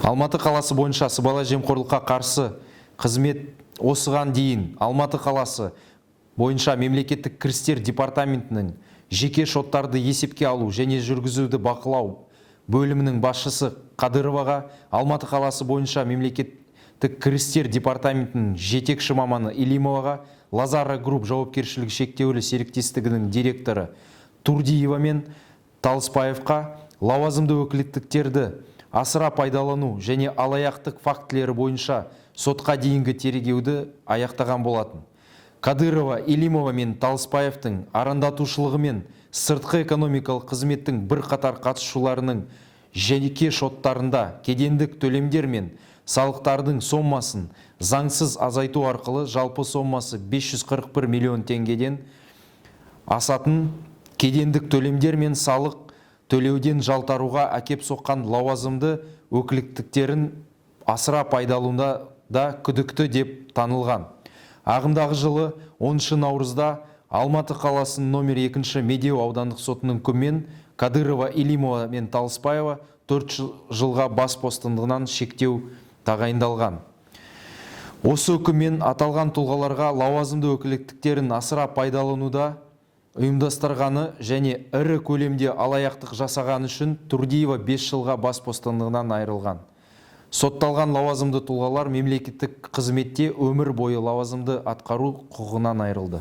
Алматы қаласы бойынша сыбайлас жемқорлыққа қарсы қызмет осыған дейін Алматы қаласы бойынша мемлекеттік кірістер департаментінің жеке шоттарды есепке алу және жүргізуді бақылау бөлімінің басшысы Қадыроваға, Алматы қаласы бойынша мемлекеттік кірістер департаментінің жетекші маманы Илимоваға, Лазара Групп жауапкершілігі шектеулі серіктестігінің директоры Турдиева мен Талыспаевқа лауазымды өкілеттіктерді асыра пайдалану және алаяқтық фактілері бойынша сотқа дейінгі тергеуді аяқтаған болатын. Кадырова, Илимова мен Талыспаевтың арандатушылығы мен сыртқы экономикалық қызметтің бірқатар қатысушыларының жеке шоттарында кедендік төлемдер мен салықтардың сомасын заңсыз азайту арқылы жалпы сомасы 541 миллион теңгеден асатын кедендік төлемдер мен салық төлеуден жалтаруға әкеп соққан лауазымды өкілеттіктерін асыра пайдалануда да күдікті деп танылған. Ағымдағы жылы 10 наурызда Алматы қаласының номер 2 Медеу аудандық сотының үкімімен Кадырова, Илимова мен Талыспаева 4 жылға бас бостандығынан шектеу тағайындалған. Осы үкіммен аталған тұлғаларға лауазымды өкілеттіктерін асыра пайдалануда ұйымдастырғаны және ірі көлемде алаяқтық жасаған үшін Турдиева 5 жылға бас бостандығынан айырылған. Сотталған лауазымды тұлғалар мемлекеттік қызметте өмір бойы лауазымды атқару құқығынан айырылды.